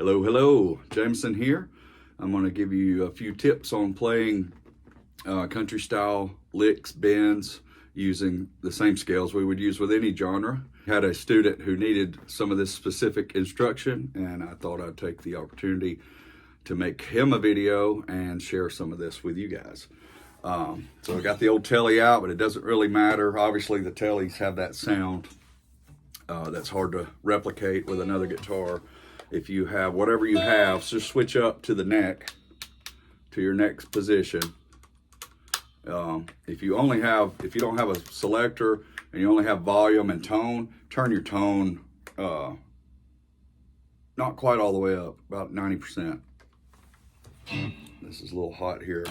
Hello, Jameson here. I'm going to give you a few tips on playing country style licks, bends, using the same scales we would use with any genre. Had a student who needed some of this specific instruction, and I thought I'd take the opportunity to make him a video and share some of this with you guys. So I got the old telly out, but it doesn't really matter. Obviously the tellies have that sound that's hard to replicate with another guitar. If you have whatever you have, just switch up to the neck, to your next position. If you don't have a selector and you only have volume and tone, turn your tone not quite all the way up, about 90%. This is a little hot here.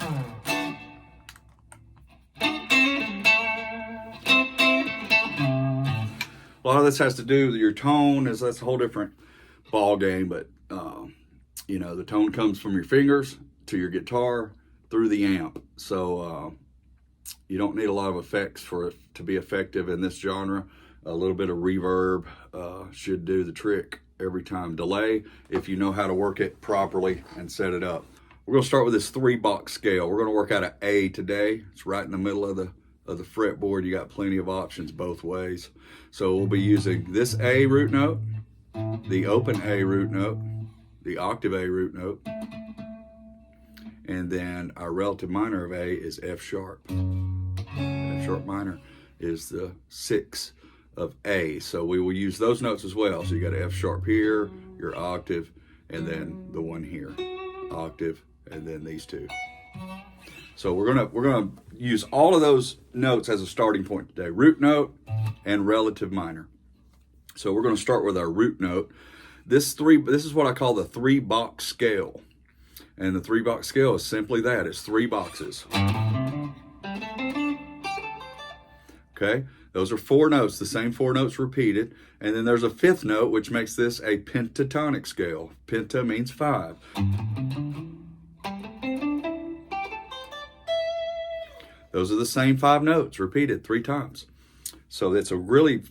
A lot of this has to do with your tone, that's a whole different ball game, but you know, the tone comes from your fingers to your guitar through the amp. So you don't need a lot of effects for it to be effective in this genre. A little bit of reverb should do the trick every time. Delay, if you know how to work it properly and set it up. We're going to start with this 3-box scale. We're going to work out an A today. It's right in the middle of the fretboard. You got plenty of options both ways. So we'll be using this A root note, the open A root note, the octave A root note, and then our relative minor of A is F sharp. F sharp minor is the 6 of A. So we will use those notes as well. So you got an F sharp here, your octave, and then the one here, octave, and then these two. So we're gonna use all of those notes as a starting point today: root note and relative minor. So we're gonna start with our root note. This is what I call the 3-box scale, and the 3-box scale is simply that: it's 3 boxes. Okay, those are 4 notes, the same 4 notes repeated, and then there's a 5th note, which makes this a pentatonic scale. Penta means 5. Those are the same 5 notes repeated 3 times. So it's a really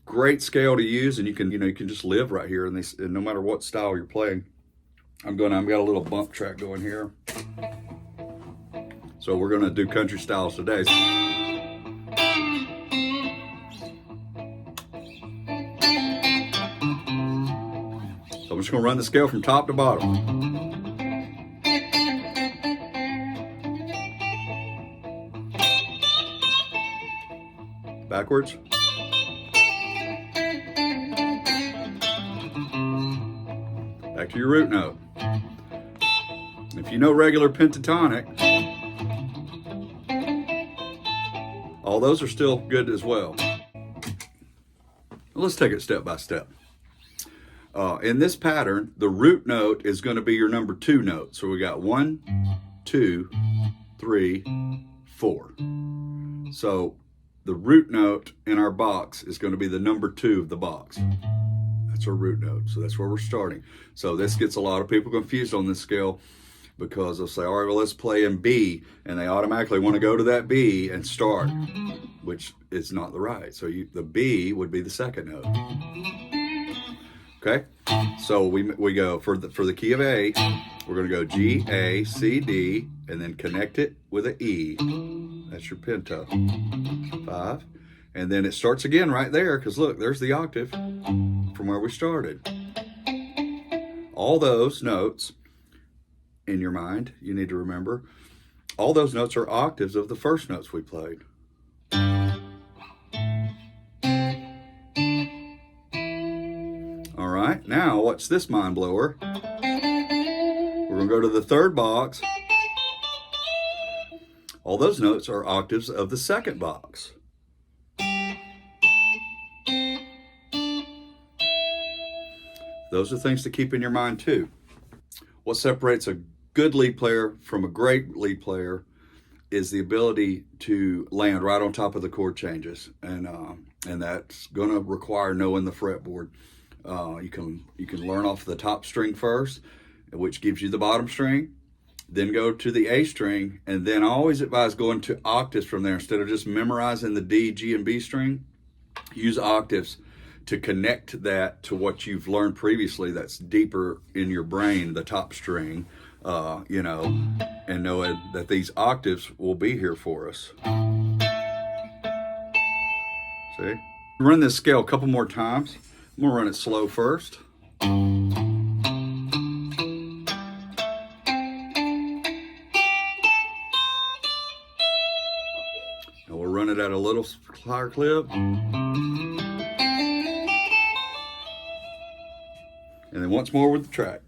great scale to use, and you can just live right here, and no matter what style you're playing. I've got a little bump track going here. So we're gonna do country styles today. So I'm just gonna run the scale from top to bottom. Backwards. Back to your root note. If you know regular pentatonic, all those are still good as well. Let's take it step by step. In this pattern, the root note is going to be your number 2 note. So we got 1, 2, 3, 4. So the root note in our box is going to be the number 2 of the box. That's our root note. So that's where we're starting. So this gets a lot of people confused on this scale, because they'll say, all right, well, let's play in B, and they automatically want to go to that B and start, which is not the right. So the B would be the 2nd note. Okay, so we go for the key of A, we're going to go G, A, C, D, and then connect it with an E. That's your penta. 5, and then it starts again right there, because look, there's the octave from where we started. All those notes in your mind, you need to remember, all those notes are octaves of the first notes we played. All right, now watch this mind blower. We're gonna go to the 3rd box. All those notes are octaves of the 2nd box. Those are things to keep in your mind too. What separates a good lead player from a great lead player is the ability to land right on top of the chord changes, and that's going to require knowing the fretboard. You can learn off the top string first, which gives you the bottom string, then go to the A string, and then I always advise going to octaves from there instead of just memorizing the D, G, and B string. Use octaves to connect that to what you've learned previously that's deeper in your brain, the top string, you know, and knowing that these octaves will be here for us. See? Run this scale a couple more times. I'm gonna run it slow first. And we'll run it at a little higher clip. And then once more with the track.